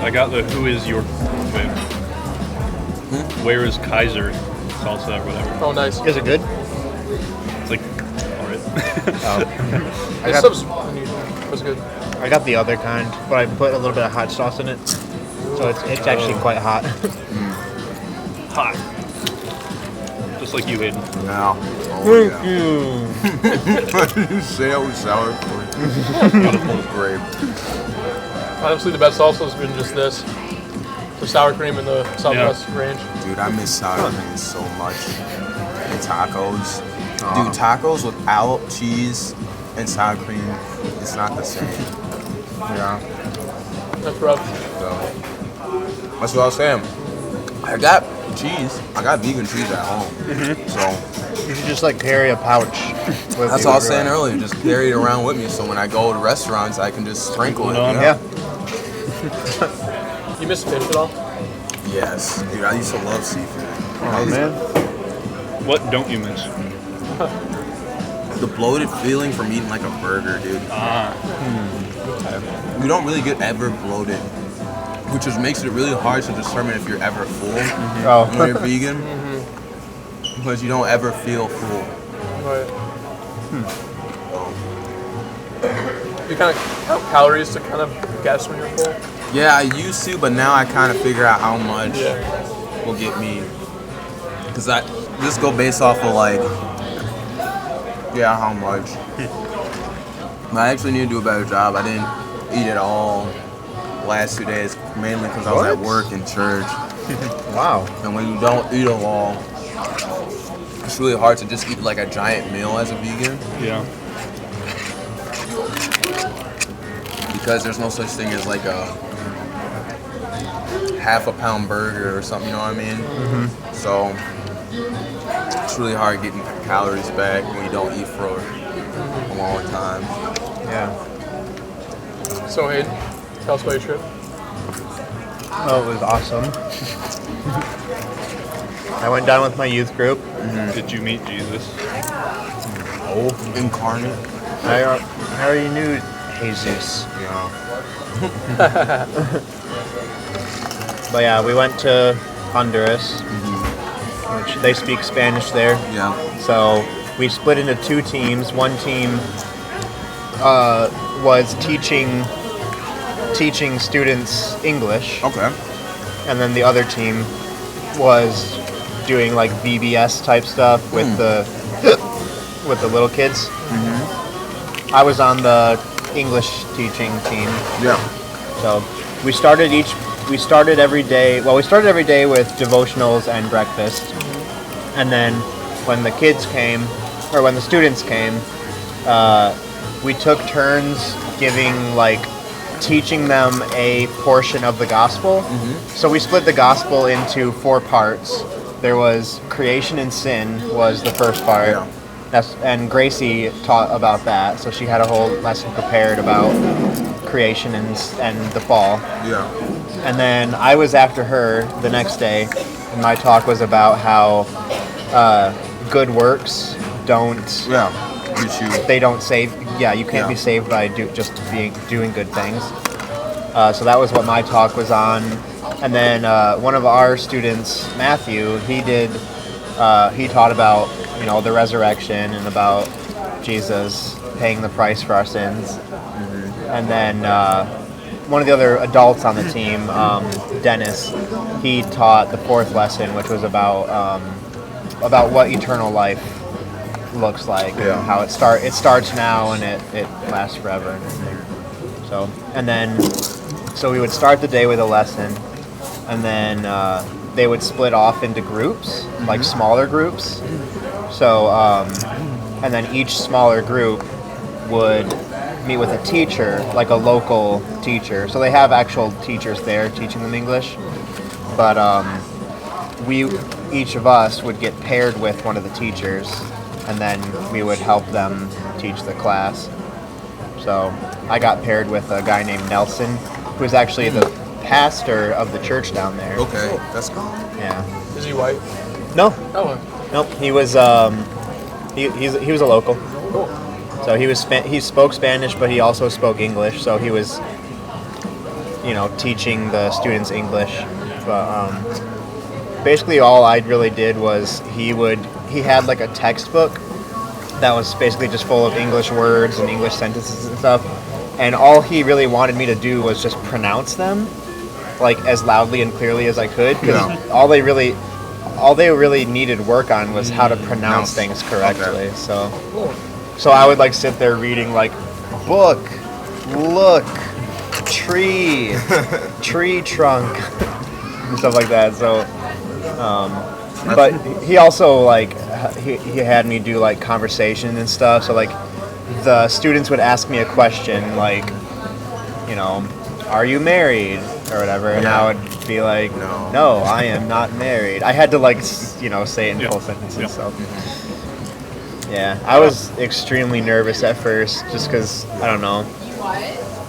I got the Who Is Your... Wait. Where is Kaiser salsa or whatever. Oh, nice. Is it good? It's like, alright. Oh. It's subs. It's good. I got the other kind, but I put a little bit of hot sauce in it. So it's actually quite hot. Hot. Just like you, Hayden. No. Thank you. You say I was sour cream. Beautiful grape. Honestly, the best salsa has been just this. The sour cream in the Southwest range. Dude, I miss sour cream so much. And tacos. Dude, tacos without cheese and sour cream, it's not the same. Yeah. That's rough. So, that's what I was saying. I got cheese. I got vegan cheese at home. So You should just like carry a pouch. With that's you what I was saying everywhere. earlier. Just carry it around with me, so when I go to restaurants, I can just sprinkle it. on. You know? Yeah. You miss fish at all? Yes, dude. I used to love seafood. Oh man. What don't you miss? The bloated feeling from eating like a burger, dude. We don't really get ever bloated, which just makes it really hard to determine if you're ever full Oh. when you're vegan, because you don't ever feel full. Right. You kind of count calories to kind of guess when you're full? Yeah, I used to, but now I kind of figure out how much Yeah. will get me. Because I just go based off of like, how much. But I actually need to do a better job. I didn't eat at all last 2 days, mainly because I was at What? work and church. Wow. And when you don't eat at all, it's really hard to just eat like a giant meal as a vegan. Yeah. Because there's no such thing as like a half a pound burger or something, you know what I mean? So it's really hard getting calories back when you don't eat for a long time. Yeah. So, Hayden, tell us about your trip. Oh, it was awesome. I went down with my youth group. Did you meet Jesus? Oh, incarnate. I already knew Jesus. Yeah. But yeah, we went to Honduras, which they speak Spanish there. Yeah. So we split into two teams. One team was teaching students English, Okay. and then the other team was doing like VBS type stuff with the little kids. I was on the English teaching team. Yeah. So we started every day. Well, we started every day with devotionals and breakfast, and then when the kids came, or when the students came, we took turns teaching them a portion of the gospel. So we split the gospel into 4 parts. There was creation and sin was the first part. Yeah. And Gracie taught about that, so she had a whole lesson prepared about creation and the fall. Yeah. And then I was after her the next day, and my talk was about how good works don't. Yeah. Get you. They don't save. Yeah, you can't Yeah. be saved by doing good things. So that was what my talk was on. And then one of our students, Matthew, he taught about the resurrection and about Jesus paying the price for our sins. And then one of the other adults on the team, Dennis, he taught the 4th lesson, which was about what eternal life looks like, Yeah. and how it starts now and it lasts forever and everything. So we would start the day with a lesson, and then they would split off into groups, like smaller groups. So and then each smaller group would meet with a teacher, like a local teacher. So they have actual teachers there teaching them English, but each of us would get paired with one of the teachers, and then we would help them teach the class. So I got paired with a guy named Nelson, who is actually the pastor of the church down there. Okay. That's cool. Yeah. Is he white? No, Oh, nope. He was he was a local. cool. So he spoke Spanish, but he also spoke English. So he was teaching the students English. But basically all I really did was he had like a textbook that was basically just full of English words and English sentences and stuff. And all he really wanted me to do was just pronounce them like as loudly and clearly as I could, because all they really needed work on was how to pronounce things correctly. Okay. So I would like sit there reading like book, look, tree, tree trunk, and stuff like that. So, but he also like he had me do like conversation and stuff. So like the students would ask me a question like, are you married or whatever, and I would be like, no, I am not married. I had to like say it in full sentences. So yeah, I was extremely nervous at first just because I don't know.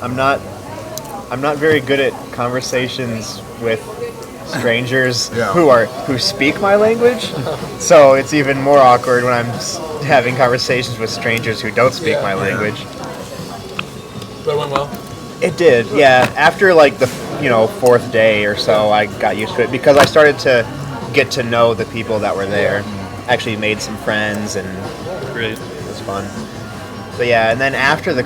I'm not very good at conversations with strangers who speak my language. So it's even more awkward when I'm having conversations with strangers who don't speak my language. But it went well. It did, yeah. After like the fourth day or so, I got used to it because I started to get to know the people that were there. Actually made some friends, and Great. it was fun. So yeah, and then after the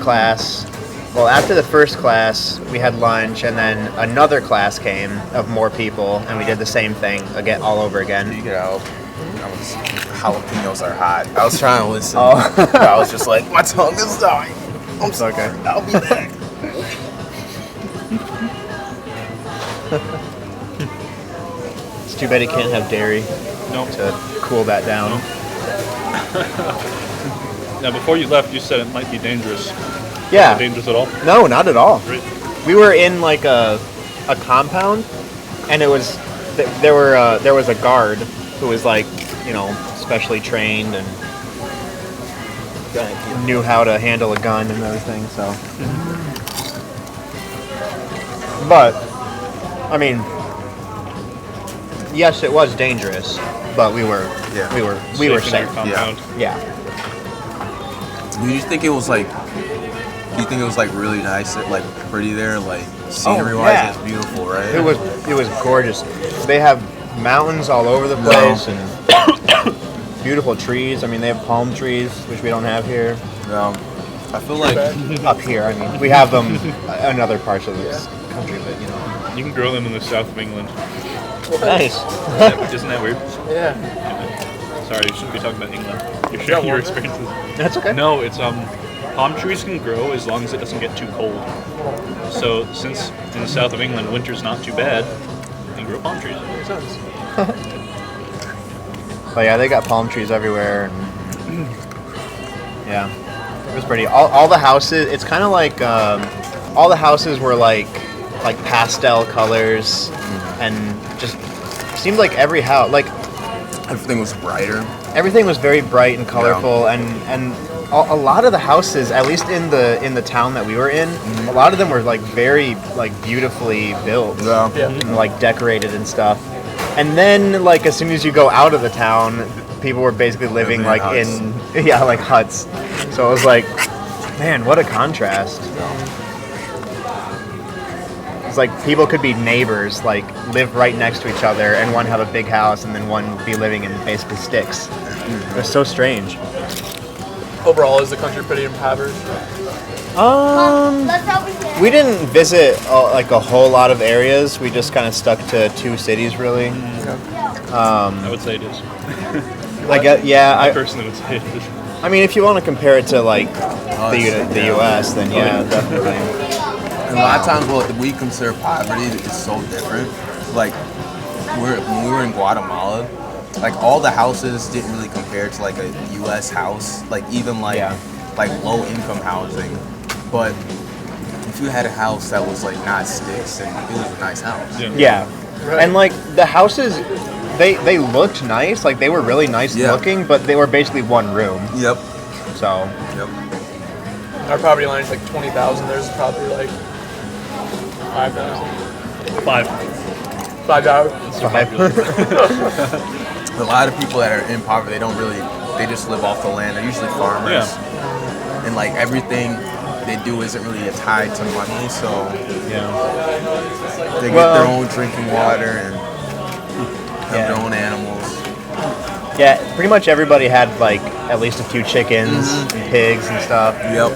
first class, we had lunch, and then another class came of more people, and we did the same thing again, all over again. Jalapenos are hot. I was trying to listen. But I was just like, my tongue is dying. I'm sorry. Okay. I'll be back. It's too bad he can't have dairy to cool that down. Now, before you left, you said it might be dangerous. Yeah. Not dangerous at all? No, not at all. Great. We were in like a compound, and it was there was a guard who was like specially trained and knew how to handle a gun and everything. So, but I mean, yes, it was dangerous, but we were Safe in your safe. compound. Yeah. Do you think it was like? Do you think it was like really nice, like pretty there, like scenery-wise? It's beautiful, right? It was gorgeous. They have mountains all over the place and beautiful trees. I mean, they have palm trees, which we don't have here. I feel like Up here, I mean, we have them in other parts of this country, but You can grow them in the south of England. Nice. Isn't that weird? Yeah. Sorry, you shouldn't be talking about England. You're sharing your experiences. That's okay. No, it's palm trees can grow as long as it doesn't get too cold. So since in the south of England winter's not too bad, you can grow palm trees. Makes sense. But yeah, they got palm trees everywhere. And yeah, it was pretty. All the houses, it's kind of like all the houses were like pastel colors, and just seemed like every house, like everything was brighter. everything was very bright and colorful, and a lot of the houses, at least in the town that we were in, a lot of them were like very like beautifully built, and like decorated and stuff. And then like as soon as you go out of the town, people were basically living in like huts. like huts. So it was like, man, what a contrast. It's like people could be neighbors, like live right next to each other, and one have a big house, and then one be living in basically sticks. It was so strange. Overall, is the country pretty impoverished? We didn't visit like a whole lot of areas. We just kind of stuck to 2 cities, really. I would say it is. I guess, yeah. I personally would say it is. I mean, if you want to compare it to like the U.S., then yeah, definitely. And a lot of times what we consider poverty is so different. Like when we were in Guatemala, like all the houses didn't really compare to like a U.S. house, like even like low income housing. But if you had a house that was like not sticks, then it was a nice house. Yeah. And like the houses, they looked nice, like they were really nice looking, but they were basically one room. Yep. So. Yep. Our property line is like 20,000. Theirs is probably like 5,000. 5. 5,000. A lot of people that are in poverty, they just live off the land. They're usually farmers. And like everything, they do isn't really tied to money, so Yeah. they get Well- their own drinking water and have Yeah. their own animals. Yeah, pretty much everybody had like at least a few chickens Mm-hmm. and pigs and stuff. Yep.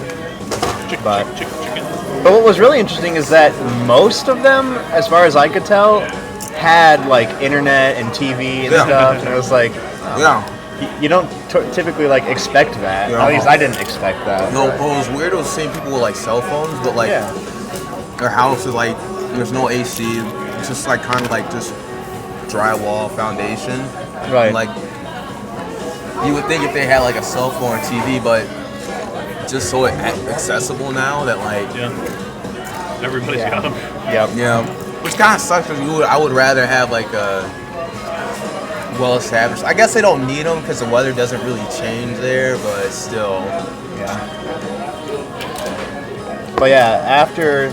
But Chicken. but what was really interesting is that most of them, as far as I could tell, had like internet and TV and Yeah. stuff, and it was like Yeah. you don't typically like expect that. Yeah. At least I didn't expect that. No, but- well, it was weird. It was seeing people with like cell phones, but like yeah. their house is like there's no AC. It's just like kind of like just drywall foundation. Right. Like you would think if they had like a cell phone or TV, but just so accessible now that like Yeah. Everybody's Yeah. got them. Yep. yeah, which kind of sucks because I would rather have like a well established. I guess they don't need them because the weather doesn't really change there, but still. Yeah. But yeah, after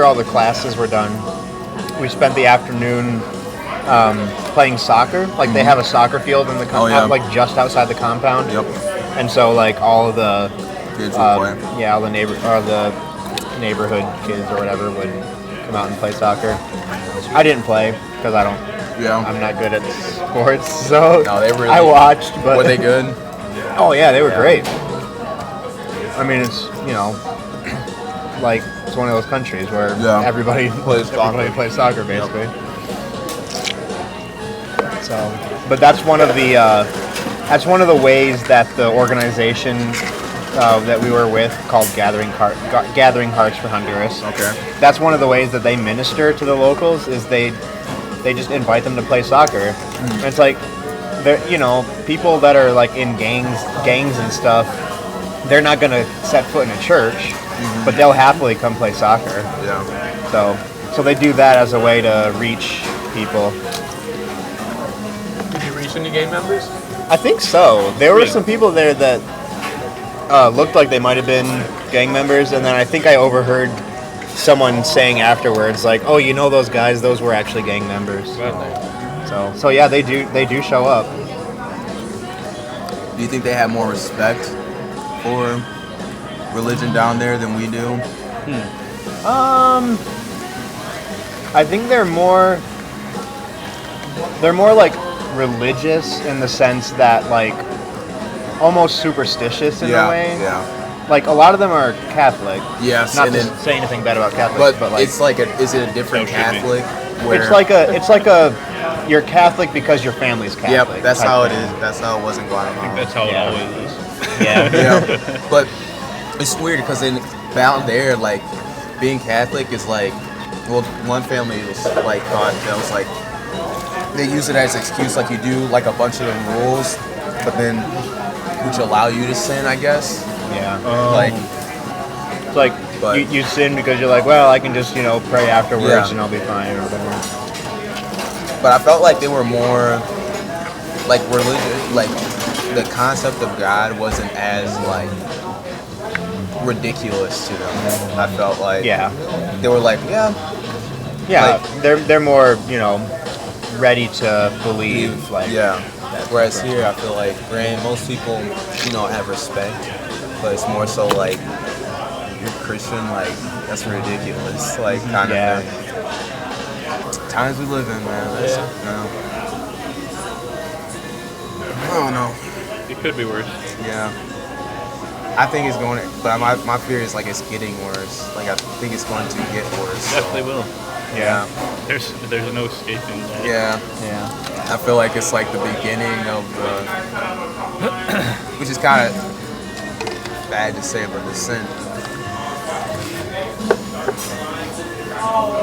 all the classes were done, we spent the afternoon playing soccer. Like they have a soccer field in the compound, like just outside the compound. Yep. And so like all of the Kids would play. yeah, all the neighborhood kids or whatever would come out and play soccer. I didn't play because Yeah. I'm not good at sports, so No, they really. I watched. But Were they good? Oh yeah, they were great. I mean, it's like it's one of those countries where Yeah. everybody Plays everybody soccer. plays soccer basically. So, but that's one of the ways that the organization that we were with, called Gathering Hearts for Honduras. Okay. That's one of the ways that they minister to the locals. Is they just invite them to play soccer. And it's like, people that are like in gangs and stuff, they're not gonna set foot in a church, but they'll happily come play soccer. Yeah. So they do that as a way to reach people. Did you reach any gang members? I think so. There were some people there that looked like they might have been gang members, and then I think I overheard someone saying afterwards, like, "Oh, you know those guys? Those were actually gang members." So yeah, they do show up. Do you think they have more respect for religion down there than we do? I think they're more like religious in the sense that like almost superstitious in a way. Yeah. Like a lot of them are Catholic. Yes. Not and to then, say anything bad about Catholics, but like it's like is it a different So should be. Catholic? Where, it's like a you're Catholic because your family's Catholic. Yep, that's type how it thing. is. That's how it was in Guatemala. That's how Yeah. it always is. Yeah. Yeah, but it's weird because down there, like being Catholic is like, well, one family was like thought that was like they use it as an excuse, like you do like a bunch of the rules, but then which allow you to sin, I guess. Yeah. Like, It's like But- you sin because you're like, well, I can just pray afterwards Yeah. and I'll be fine or whatever. but I felt like they were more like religious, like the concept of God wasn't as like ridiculous to them. I felt like Yeah. they were like, yeah, Yeah. Like- they're more ready to believe. Like yeah. Whereas here, I feel like, granted, most people, have respect, but it's more so like, you're Christian, like, that's ridiculous, like, kind Yeah. of thing. Times we live in, man. That's, I don't know. It could be worse. Yeah. I think it's going to, but my fear is like it's getting worse. Like, I think it's going to get worse. So. Definitely will. Yeah. There's no escaping that. Yeah. Yeah. I feel like it's like the beginning of the, which is kind of bad to say, but the sin.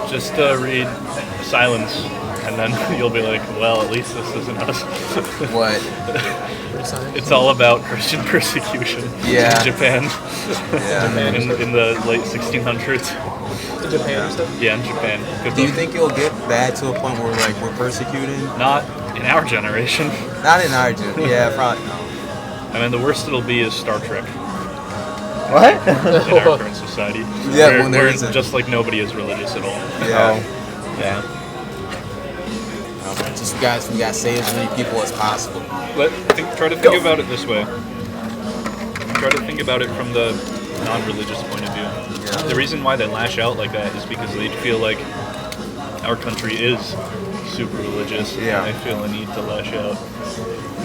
Just read Silence, and then you'll be like, well, at least this isn't us. What? It's all about Christian persecution Yeah. in Japan Yeah. in the late 1600s. In Japan, you said? Yeah, in Japan. 'Cause Do you think it'll get bad to a point where like we're persecuted? Not in our generation. Not in our gen. Yeah, probably no. I mean, the worst it'll be is Star Trek What? in our current society. Yeah, where, when there where isn't. just like nobody is religious at all. Yeah. Yeah. Just we gotta save as many people as possible. Try to think about it this way. Try to think about it from the non-religious point of view. the reason why they lash out like that is because they feel like our country is super religious, Yeah. and they feel the need to lash out.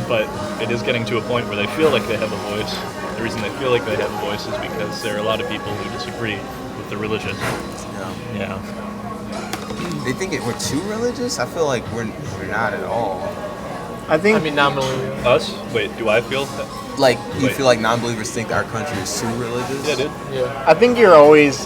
But it is getting to a point where they feel like they have a voice. The reason they feel like they have a voice is because there are a lot of people who disagree with the religion. Yeah. They think we're too religious. I feel like we're not at all. I think I mean, nominally. Yeah. Us? Wait, do I feel that? Like you Wait. feel like non-believers think our country is too religious. Yeah, dude. Yeah. I think you're always,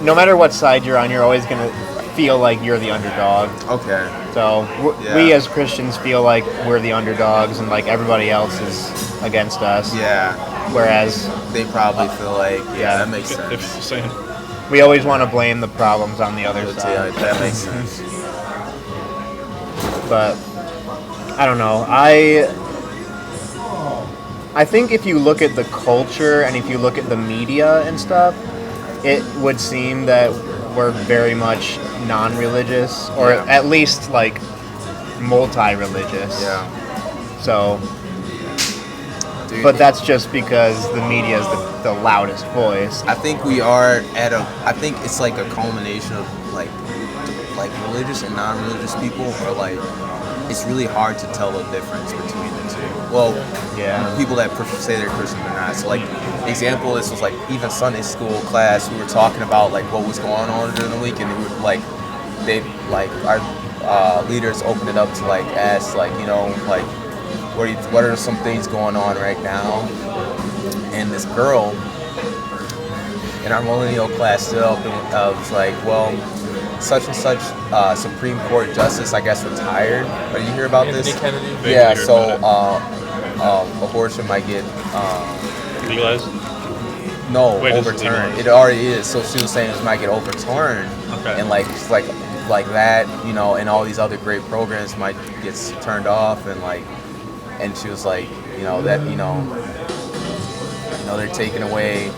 no matter what side you're on, you're always gonna feel like you're the underdog. Okay. So Yeah. we as Christians feel like we're the underdogs, and like everybody else is against us. Yeah. Whereas They probably feel like Yeah. that makes If sense. it's the same. we always want to blame the problems on the other Yeah, side. that makes sense. But I don't know. I think if you look at the culture and if you look at the media and stuff, it would seem that we're very much non-religious, or Yeah. at least like multi-religious. Yeah. So, Dude, but that's just because the media is the loudest voice. I think we are at a. I think it's like a culmination of like religious and non-religious people, or like it's really hard to tell the difference between the two. Well, Yeah. people that say they're Christian or not. So like, example, this was like even Sunday school class. We were talking about like what was going on during the week, and we were, like our leaders opened it up to like ask like like what are some things going on right now, and this girl in our millennial class stood up and was like, well, such and such Supreme Court justice, I guess, retired. Did you hear about Anthony this? Kennedy. Yeah, Vaguely so heard abortion might get Legalized? no Wait, is it overturned. legalized? It already is. So she was saying it might get overturned, Okay. and like that, and all these other great programs might get turned off, and she was like, that they're taking away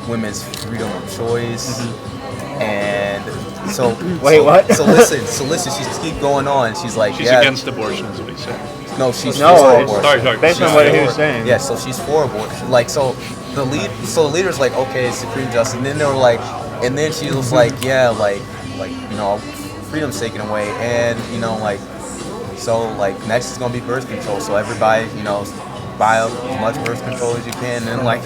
women's freedom of choice. And so Wait, what? So listen. She's keep going on. She's like, She's yeah, against abortion, is what he said. no, she's No, for it's- abortion. Sorry. Based on She's what for- he was saying. Yeah, so she's for abortion. Like, so the leader's like, okay, it's Supreme Justice, and then they were like, and then she was like, yeah, like freedom's taken away, and so like next is gonna be birth control. So everybody, buy up as much birth control as you can, and like.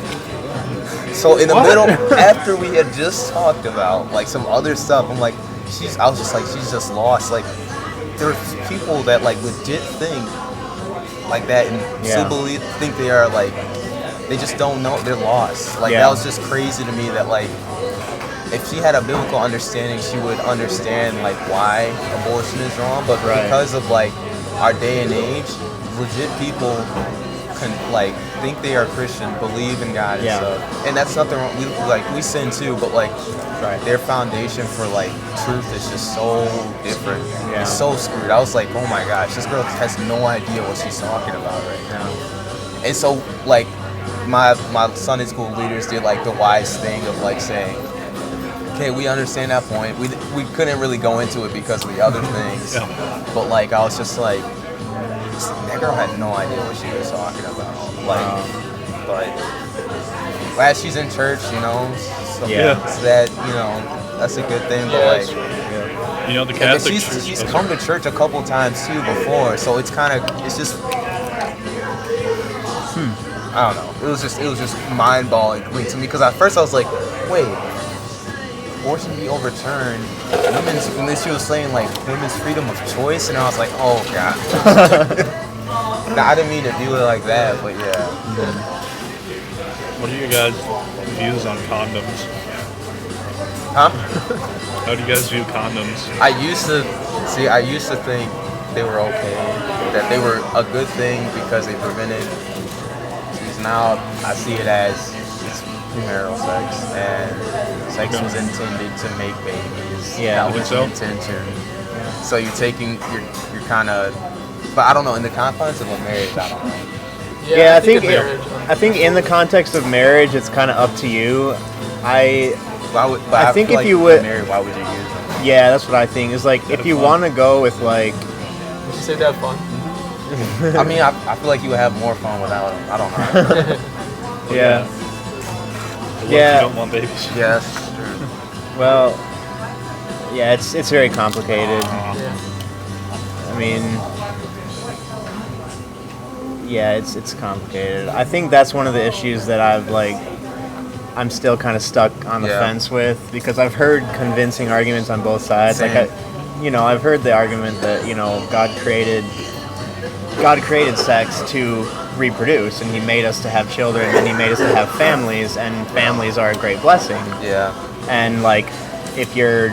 So in the middle, after we had just talked about like some other stuff, I was just like, she's just lost. Like, there's people that like legit think like that and still think they are like, they just don't know, they're lost. Like that was just crazy to me that like, if she had a biblical understanding, she would understand like why abortion is wrong. But because of like our day and age, legit people can like think they are Christian, believe in God and stuff, and that's nothing wrong. We sin too, but like their foundation for like truth is just so different. It's so screwed. I was like, oh my gosh, this girl has no idea what she's talking about right now. And so like my Sunday school leaders did like the wise thing of like saying, okay, we understand that point. We couldn't really go into it because of the other things, but like I was just like, that girl had no idea what she was talking about. Like, but glad she's in church, so that that's a good thing. But like, The Catholic she's Church. she's come to church a couple times too before, so it's just. I don't know. It was just mind-boggling to me because at first I was like, wait, abortion be overturned, and then she was saying like women's freedom of choice, and I was like, oh god. I didn't mean to do it like that, but yeah. What are your guys' views on condoms? Huh? How do you guys view condoms? I used to think they were okay, that they were a good thing because they prevented. Now I see it as it's premarital sex, and sex was intended to make babies. Yeah, that was the intention. So you're kind of, but I don't know, in the confines of a marriage, I don't know. Yeah, I think in marriage, I think in the context of marriage, it's kind of up to you. I think if you would married, why would you use them? Yeah, that's what I think. Is like if you want to go with like. Would you say that fun? I mean, I feel like you would have more fun without them. I don't know. Yeah. What Yeah. if you don't want babies? Yes. Well, yeah, it's very complicated. Yeah. I mean, yeah, it's complicated. I think that's one of the issues that I'm still kind of stuck on the Yeah. fence with, because I've heard convincing arguments on both sides. Same. Like, I've heard the argument that God created sex to reproduce, and He made us to have children, and He made us to have families, and families are a great blessing. Yeah. And if you're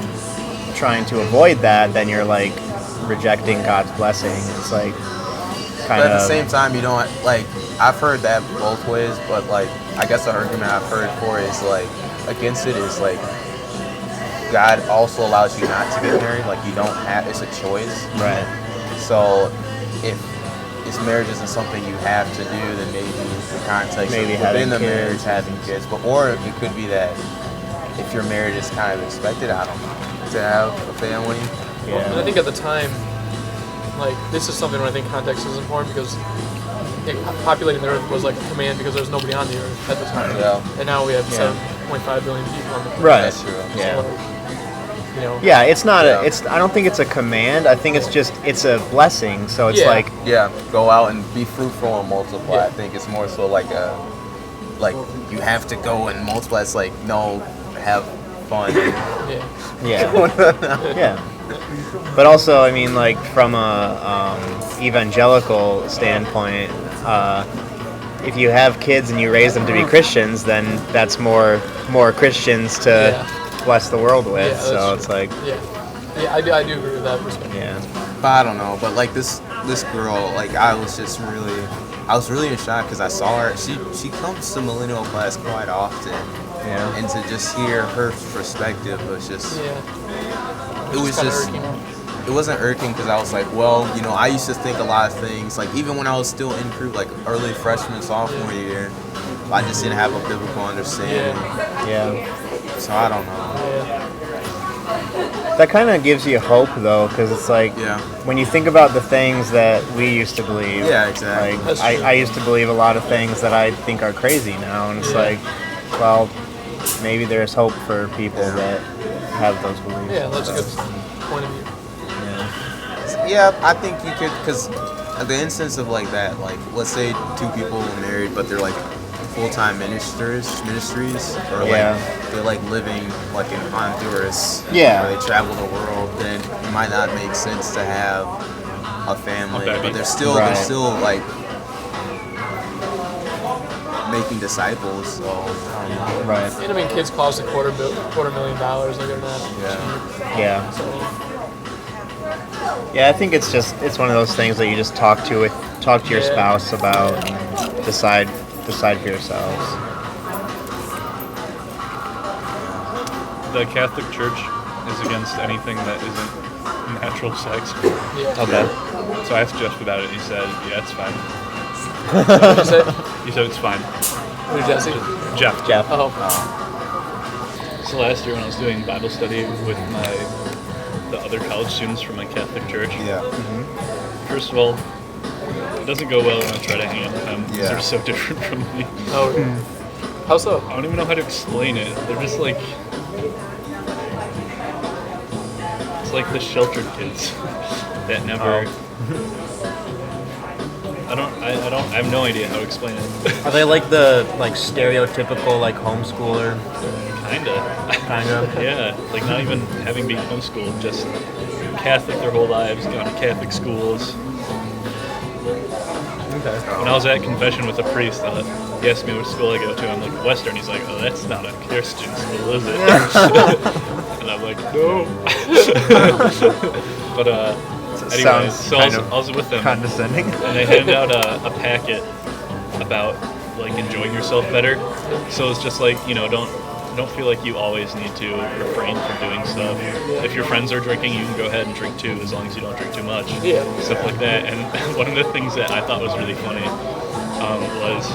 trying to avoid that, then you're rejecting God's blessing. It's kind But of at the same time, I've heard that both ways, but I guess the argument I've heard for is against it is God also allows you not to get married. You don't have, it's a choice. right. So if marriage isn't something you have to do, then maybe the context Maybe of having within the kids. marriage having kids. Or it could be that if you're married, it's kind of expected, I don't know, to have a family. And I Yeah. think at the time, this is something where I think context is important, because populating the earth was a command because there was nobody on the earth at the time. Yeah. And now we have Yeah. 7.5 billion people on the planet. Right. That's true. Yeah. So, Yeah, it's not Yeah. I don't think it's a command. I think it's a blessing. So it's Yeah. Yeah, go out and be fruitful and multiply. Yeah. I think it's more so you have to go and multiply. It's no, have fun. yeah. yeah. Yeah. But also, I mean, from a evangelical standpoint, if you have kids and you raise them to be Christians, then that's more Christians to Yeah. bless the world with. Yeah, So that's it's true. Yeah, I do agree with that perspective. yeah. But I don't know. But this girl, I was really in shock because I saw her. She comes to millennial class quite often, Yeah. and to just hear her perspective was just. Yeah. It was kinda just. irking. It wasn't irking because I was well, I used to think a lot of things. Even when I was still in crew, early freshman, sophomore year, I just didn't have a biblical understanding. Yeah. So I don't know. Yeah. That kind of gives you hope, though, because it's Yeah. when you think about the things that we used to believe. Yeah, exactly. That's true. I used to believe a lot of things that I think are crazy now, and it's Yeah. well, maybe there's hope for people Yeah. that have those beliefs. Yeah, that's a good point of view. Yeah. Yeah, I think you could, because the instance of that, let's say two people are married, but they're full-time ministries, or Yeah. they're living in Honduras, Yeah. where they travel the world, then it might not make sense to have a family, baby. but they're still Right. making disciples. So I don't know. Right. And I mean, kids cost $250,000. They're not Yeah. Yeah. So, Yeah, I think it's one of those things that you just talk to your Yeah. spouse about, and decide for yourselves. The Catholic Church is against anything that isn't natural sex. yeah. Okay. So I asked Jeff about it. He said, "Yeah, it's fine." What did you say? He said it's fine. Who, Jesse? Jeff. Jeff. Oh. So last year when I was doing Bible study with the other college students from my Catholic church, Yeah. first of all, it doesn't go well when I try to hang out with them because Yeah. they're so different from me. Oh. How so? I don't even know how to explain it. They're just it's like the sheltered kids that never. I have no idea how to explain it. Are they the stereotypical homeschooler? Kinda. Kind of. Yeah, not even having been homeschooled, just Catholic their whole lives, gone to Catholic schools. Okay. When I was at confession with a priest, he asked me which school I go to. I'm like, Western. He's like, oh, that's not a Christian school, is it? And I'm like, no. But anyway, so I was with them, condescending. and they handed out a packet about enjoying yourself better. So it's just don't feel like you always need to refrain from doing stuff. If your friends are drinking, you can go ahead and drink too, as long as you don't drink too much. Yeah. Stuff like that. And one of the things that I thought was really funny was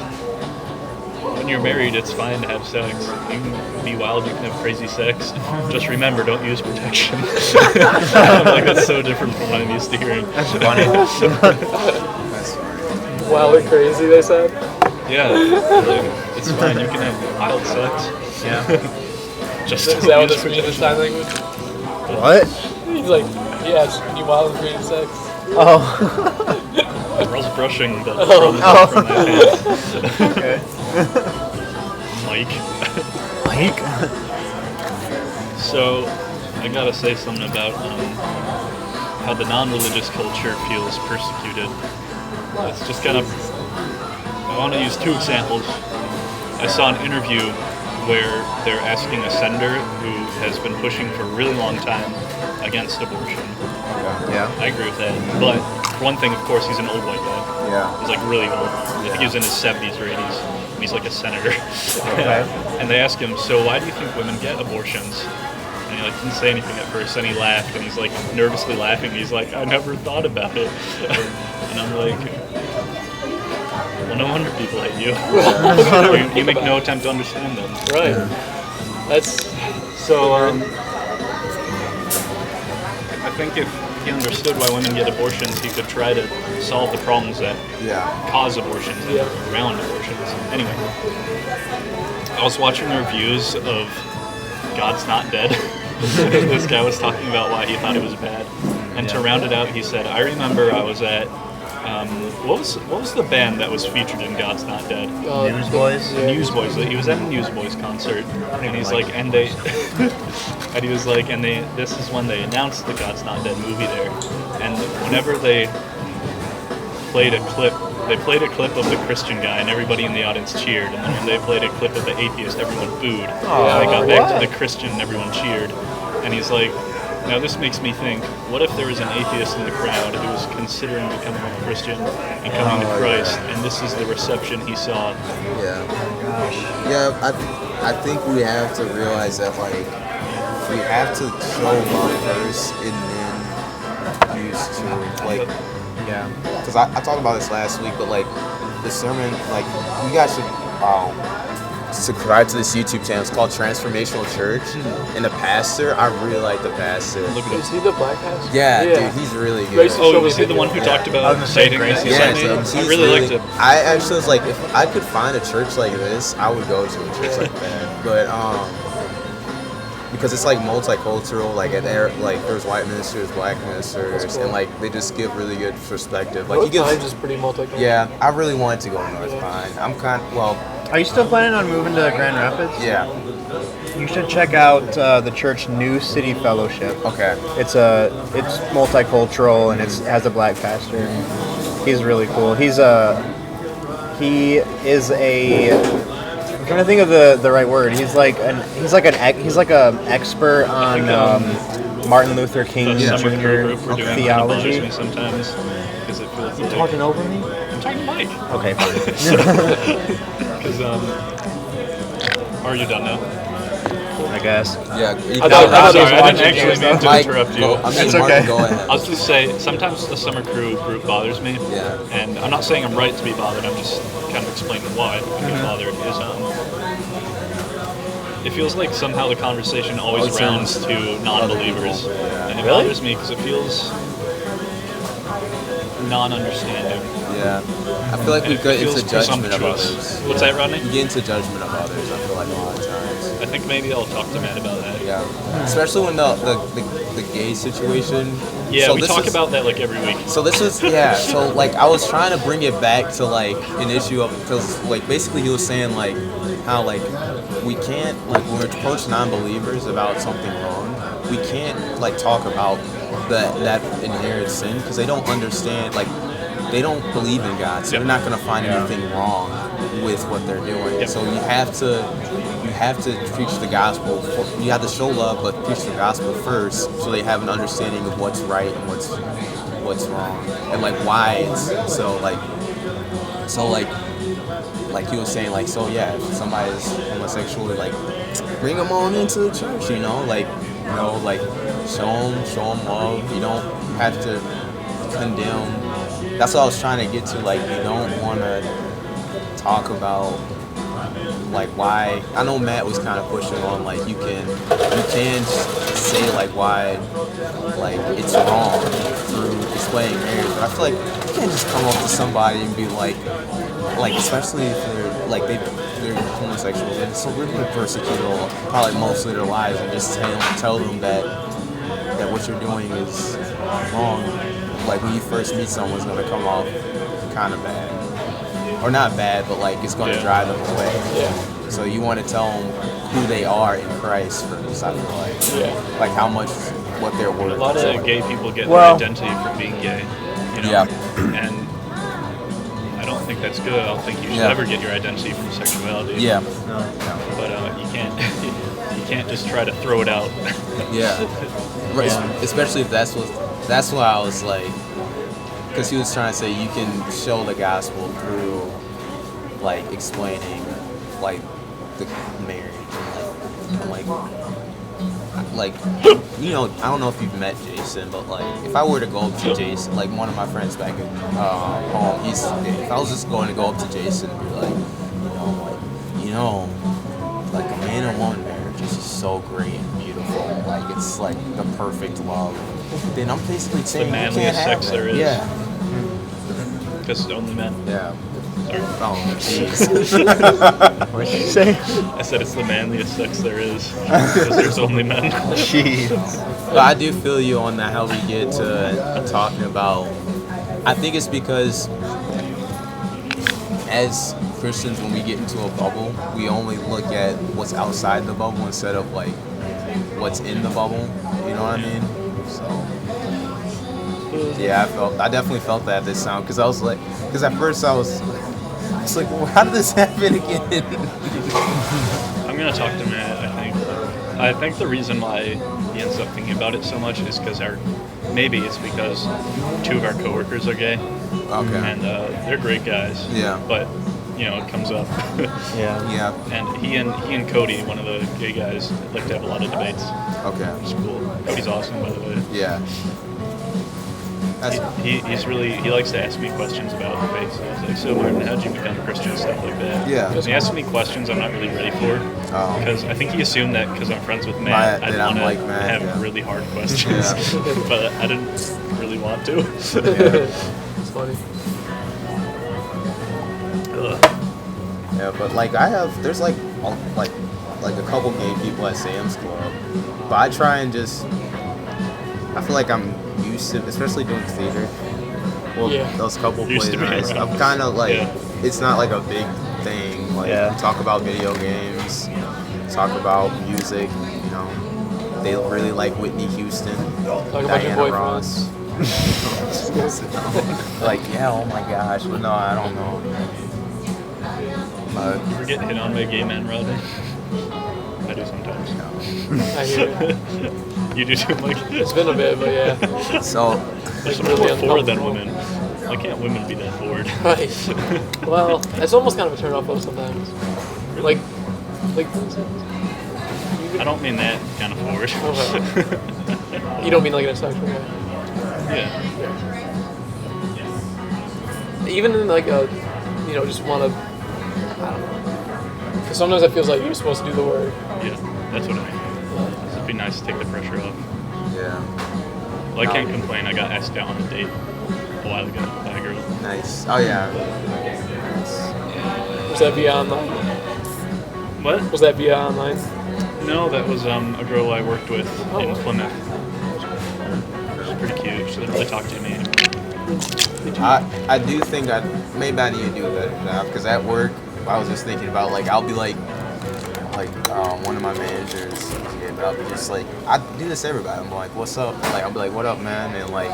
when you're married, it's fine to have sex. You can be wild, you can have crazy sex. Just remember, don't use protection. I'm that's so different from what I'm used to hearing. That's funny. That's funny. Wild and crazy, they said. Yeah. It's fine. You can have wild sex. Yeah. Just Is that what this means in sign language? What? He's like, yes, you wild and creative sex. Oh. I was brushing the Oh. crumbs from my pants. Okay. Mike. Mike. So, I gotta say something about how the non-religious culture feels persecuted. It's just kind of. I want to use two examples. I saw an interview where they're asking a senator who has been pushing for a really long time against abortion. Yeah. I agree with that. But for one thing, of course, he's an old white guy. Yeah. He's like really old. I think he was in his 70s or 80s. And he's like a senator. Okay. And they ask him, so why do you think women get abortions? And he like didn't say anything at first. Then he laughed, and he's like nervously laughing. He's like, I never thought about it. And I'm like, well, no wonder people hate you. You make no attempt to understand them. Right. That's So, I think if he understood why women get abortions, he could try to solve the problems that Yeah. cause abortions and around abortions. Anyway, I was watching reviews of God's Not Dead. This guy was talking about why he thought it was bad. And to round it out, he said, I remember I was at, what was the band that was featured in God's Not Dead? Newsboys? Yeah. Newsboys. He was at a Newsboys concert, and he's like, and they, and he was like, and they, this is when they announced the God's Not Dead movie there, and whenever they played a clip of the Christian guy, and everybody in the audience cheered, and then when they played a clip of the atheist, everyone booed. And they got back to the Christian, and everyone cheered, and he's like, now this makes me think, what if there was an atheist in the crowd who was considering becoming a Christian and coming to Christ, and this is the reception he saw? Yeah. Yeah, I think we have to realize that, like, we have to show love first and then use to, like, Yeah. because I talked about this last week, but, like, the sermon, like, you guys should subscribe to this YouTube channel. It's called Transformational Church. And the pastor, I really like the pastor. Look at Is he the black pastor? Yeah, dude, he's really good. Gracie Oh, showed me is he the one who video. talked I about was gonna say dating? Gracie. Yeah, I so he's really liked it. I actually was like, if I could find a church like this, I would go to a church like that. But because it's like multicultural, like there's white ministers, black ministers, cool. and like they just give really good perspective. Like North you Pines get, is pretty multicultural. yeah, I really wanted to go to North Pine. I'm Are you still planning on moving to Grand Rapids? yeah, You should check out the church New City Fellowship. okay, It's multicultural and it has a black pastor. He's really cool. He is a. I'm trying to think of the right word. He's like an expert on Martin Luther King The summer crew Jr. group we're doing theology. bothers me sometimes because it feels like Talking over me? I'm talking to Mike. Okay, fine. Because are you done now? I guess. yeah. I thought I'm he was sorry, I didn't watching actually you. mean to Mike, interrupt you. go, I mean, It's Martin, okay. go ahead. I was just say sometimes the summer crew group bothers me. Yeah. And I'm not saying I'm right to be bothered. I'm just kind of explaining why I get bothered. Is it feels like somehow the conversation always Always rounds sounds to non-believers, other people, yeah. and it Really? bothers me because it feels non-understanding. Yeah, I feel like we It get feels into judgment of presumptuous. others. What's that, Rodney? We get into judgment of others. I feel like a lot of times. I think maybe I'll talk to Matt about that. Yeah, especially when the gay situation. Yeah, So we this talk is- about that like every week. So this was So like I was trying to bring it back to like an issue of because like basically he was saying like how like we can't like when we approach non-believers about something wrong, we can't like talk about that inherent sin because they don't understand like they don't believe in God, so Yep. they're not gonna find anything wrong with what they're doing. Yep. So you have to preach the gospel. You have to show love, but preach the gospel first, so they have an understanding of what's right and what's wrong, and like why it's so like he was saying like so yeah, if somebody's homosexual, like bring them on into the church, like show them love. You don't have to condemn. That's what I was trying to get to. Like you don't want to talk about like why. I know Matt was kind of pushing on like you can say like why like it's wrong through explaining marriage, but I feel like you can't just come up to somebody and be like especially if they're like they're homosexuals, and so we're going to persecute them probably most of their lives and just tell them that what you're doing is wrong. Like when you first meet someone, it's going to come off kind of bad. Or not bad, but like it's going to drive them away. Yeah. So you want to tell them who they are in Christ first, I feel like. Yeah. Like how much, what they're worth. A lot of gay people get Well- their identity from being gay. You know? Yeah. And I don't think that's good. I don't think you should ever get your identity from sexuality. Yeah. But you can't you can't just try to throw it out. Yeah. Right. Especially if that's why I was like, because he was trying to say you can show the gospel through like explaining like the marriage and like you know, I don't know if you've met Jason, but like if I were to go up to Jason, like one of my friends back at home, if I was just going to go up to Jason and be like, like a man and woman marriage is just so great and beautiful, like it's like the perfect love, then I'm basically saying you can't manliest have sex it. there is. Yeah. Because it's only men. Yeah. Sorry. Oh, jeez. What did you say? I said it's the manliest sex there is. Because there's only men. Jeez. But I do feel you on that, how we get to talking about, I think it's because as Christians, when we get into a bubble, we only look at what's outside the bubble instead of like what's in the bubble. You know what I mean? So yeah, I definitely felt that this time because at first I was like, well, how did this happen again? I'm gonna talk to Matt. I think the reason why he ends up thinking about it so much is because maybe it's because two of our coworkers are gay. Okay. And they're great guys. Yeah. But you know, it comes up. Yeah. Yeah. And he and Cody, one of the gay guys, like to have a lot of debates. Okay. It's cool. Cody's awesome, by the way. Yeah. He's really, he likes to ask me questions about the faith. So I was like, so Martin, how'd you become a Christian? Stuff like that. Yeah. Because he asks me questions I'm not really ready for. Oh. Because I think he assumed that because I'm friends with Matt, I'd that I'm want to like Matt, have yeah. really hard questions. But I didn't really want to. It's funny. Ugh. Yeah, but like there's like a couple gay people at Sam's Club, but I try and just, I feel like I'm used to, especially doing theater. Well, Yeah. those couple Used plays to being nice. around. I'm kind of like, Yeah. it's not like a big thing. Like Yeah. we talk about video games, talk about music. You know, they really like Whitney Houston, Talk about your Diana boyfriends. Ross. Like, yeah, oh my gosh, but no, I don't know. You ever get hit on by gay men, Rodney? I do sometimes. I hear it. You do too, Mike? It's been a bit, but yeah. So, There's Like, more really bored than uncomfortable. women. Why can't women be that bored? Right. Well, it's almost kind of a turn off though sometimes. Like, I don't mean that kind of forward. you don't mean like in a sexual way. Yeah. Even in like a, just want to, I don't know. Because sometimes it feels like you're supposed to do the work. Yeah, that's what I mean. It'd be nice to take the pressure off. yeah, Well, I can't complain. I got asked out on a date a while ago by a girl. nice. Oh yeah. Was that via online? What? Was that via online? No, that was a girl I worked with in okay. Plymouth. She's pretty cute. She didn't really talk to me. I do think maybe I need to do a better job because at work I was just thinking about like I'll be like one of my managers, yeah, but I'll be just like I do this to everybody. I'm like, what's up? Like I'll be like, what up, man? And like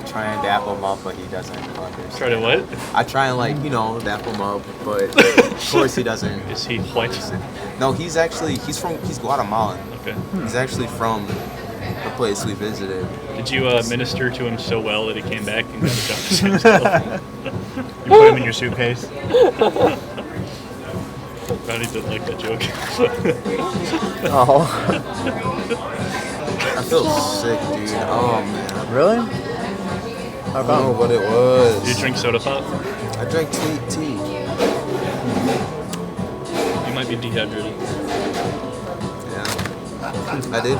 try and dap him up, but he doesn't understand. Try to what? I try and like dap him up, but of course he doesn't. Is he white? No, he's Guatemalan. Okay. He's actually from the place we visited. Did you minister to him so well that he came back and got a job to himself? You put him in your suitcase. Rodney did like that joke. Oh. I feel sick, dude. Oh man. Really? How I don't know come? what it was. Do you drink soda pop? I drank sweet tea. You might be dehydrated. Yeah. I did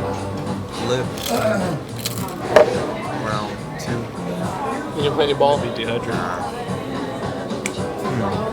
live around 2. You didn't play any ball? Be dehydrated. Nah.